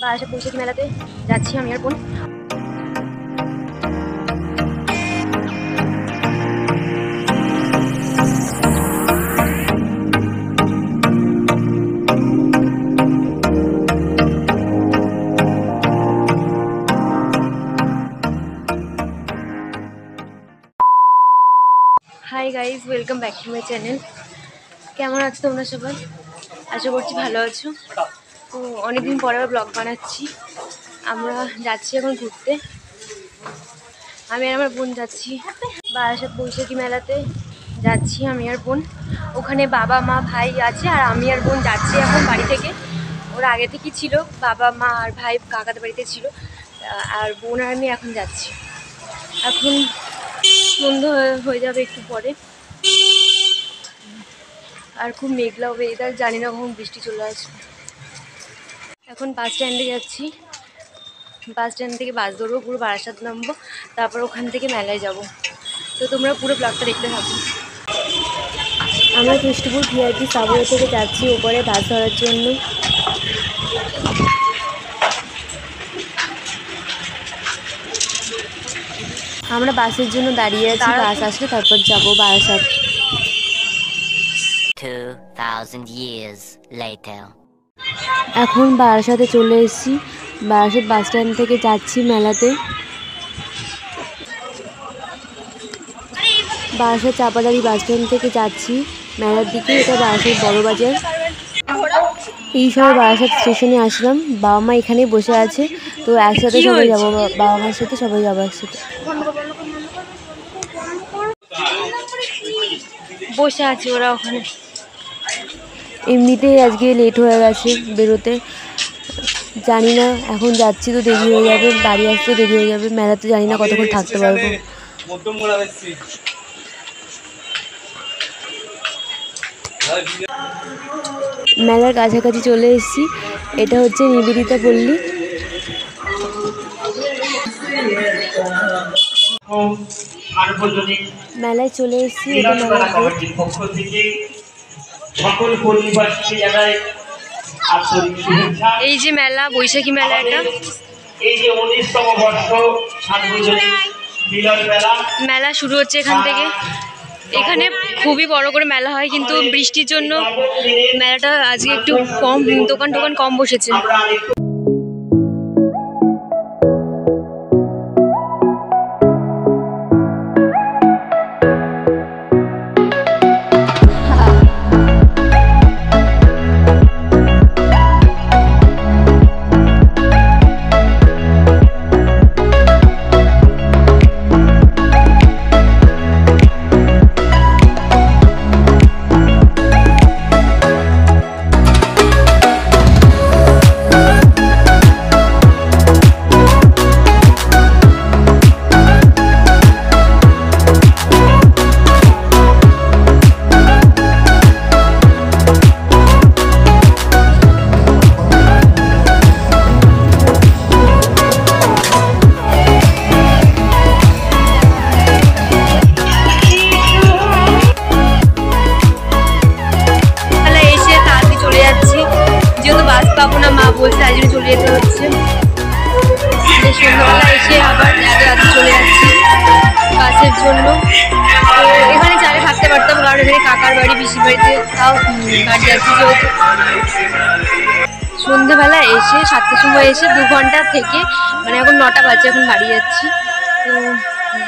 বারাসাত বৈশাখী মেলাতে যাচ্ছি আমি আর বোন। Hi guys, welcome back to my channel. কেমন আছো তোমরা সবাই? আশা করছি ভালো আছো। তো অনেকদিন পরে আবার ব্লগ বানাচ্ছি। আমরা যাচ্ছি এখন ঘুরতে, আমি আর আমার বোন যাচ্ছি বারাসাত বৈশাখী মেলাতে যাচ্ছি আমি আর বোন। ওখানে বাবা মা ভাই আছে আর আমি আর বোন যাচ্ছি এখন বাড়ি থেকে। ওরা আগে থেকেই ছিল, বাবা মা আর ভাই কাকাদের বাড়িতে ছিল, আর বোন আর আমি এখন যাচ্ছি। এখন সন্ধ্যা হয়ে যাবে একটু পরে, আর খুব মেঘলা ওয়েদার, জানি না কখন বৃষ্টি চলে আসবে। এখন বাস স্ট্যান্ডে যাচ্ছি, বাস স্ট্যান্ড থেকে বাস ধরবো, পুরো বারাসাত নামবো, তারপর ওখান থেকে মেলায় যাব। তো তোমরা পুরো ব্লগটা দেখতে থাকো। আমরা কৃষ্ণপুর ভিআইপি সাবওয়ে থেকে যাচ্ছি ওপরে বাস ধরার জন্য। আমরা বাসের জন্য দাঁড়িয়ে আছি, বাস আসলে তারপর যাব বারাসাত। 2000 years later. এখন বারাসাতে চলে এসেছি, বারাসাত বাস স্ট্যান্ড থেকে যাচ্ছি মেলাতে। বারাসাত চাপাদারি বাস স্ট্যান্ড থেকে যাচ্ছি মেলার দিকে। এটা বারাসাত বড় বাজার। এই সময় বারাসাত স্টেশনে আসলাম, বাবা মা এখানেই বসে আছে, তো একসাথে সবাই যাবো, বাবা মার সাথে সবাই যাবো একসাথে। বসে আছে ওরা ওখানে। এমনিতেই আজকে লেট হয়ে গেছে বেরোতে, জানি না এখন যাচ্ছি তো দেরি হয়ে যাবে, বাড়ি আসতে দেরি হয়ে যাবে, মেলাতে জানি না কতক্ষণ থাকতে পারবো। মেলার কাছাকাছি চলে এসেছি, এটা হচ্ছে নিবেদিতা পল্লী। মেলায় চলে এসেছি, এটা মেলার গেট। এই যে মেলা, বৈশাখী মেলা, এটা মেলা শুরু হচ্ছে এখান থেকে। এখানে খুবই বড় করে মেলা হয়, কিন্তু বৃষ্টির জন্য মেলাটা আজকে একটু কম, দোকান টোকান কম বসেছে। পাবো না, মা বলছে তাই জন্য চলে যেতে হচ্ছে। সন্ধ্যাবেলা এসে আবার এত রাতে চলে যাচ্ছি বাসের জন্য। তো এখানে চালে থাকতে পারতাম, কারণ এখানে কাকার বাড়ি, পিসির বাড়িতে, তাও বাড়ি যাচ্ছি যেহেতু। সন্ধ্যেবেলা এসে 7টার সময় এসে 2 ঘন্টা থেকে, মানে এখন 9টা বাজে, এখন বাড়ি যাচ্ছি। তো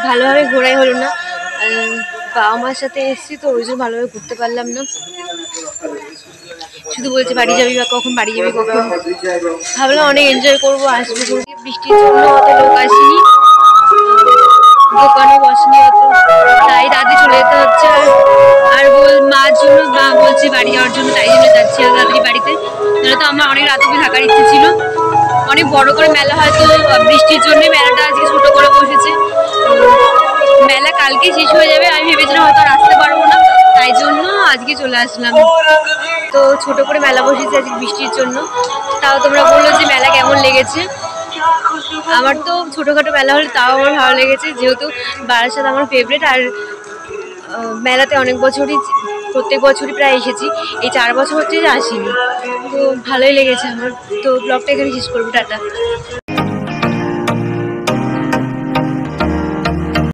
ভালোভাবে ঘোরাই হলো না, বাবা মার সাথে এসেছি তো ওই জন্য ভালোভাবে ঘুরতে পারলাম না। শুধু বলছে বাড়ি যাবি বা কখন বাড়ি যাবি কখন। ভাবলাম অনেক এনজয় করবো, আসবো। বৃষ্টির জন্য অত লোক আসেনি, দোকানও বসেনি অত, তাই রাতে চলে যেতে হচ্ছে। আর মার জন্য, মা বলছে বাড়ি যাওয়ার জন্য, তাই জন্য যাচ্ছি আর তাড়াতাড়ি বাড়িতে। তাহলে তো আমার অনেক রাত অবধি থাকার ইচ্ছে ছিল। অনেক বড় করে মেলা হয়, তো বৃষ্টির জন্যই মেলাটা আজকে ছোট করে বসেছে। মেলা কালকে শেষ হয়ে যাবে, আমি ভেবেছিলাম হয়তো আর আসতে পারবো না, তাই জন্য আজকে চলে আসলাম। তো ছোট করে মেলা বসেছে আজকে বৃষ্টির জন্য। তাও তোমরা বললো যে মেলা কেমন লেগেছে। আমার তো ছোটোখাটো মেলা হলে তাও আমার ভালো লেগেছে, যেহেতু বারাসাত আমার ফেভারিট। আর মেলাতে অনেক বছরই প্রত্যেক বছরই প্রায় এসেছি, এই 4 বছর হচ্ছে যে আসিনি। তো ভালোই লেগেছে আমার। তো ব্লগটা এখানে শেষ করবো, টাটা।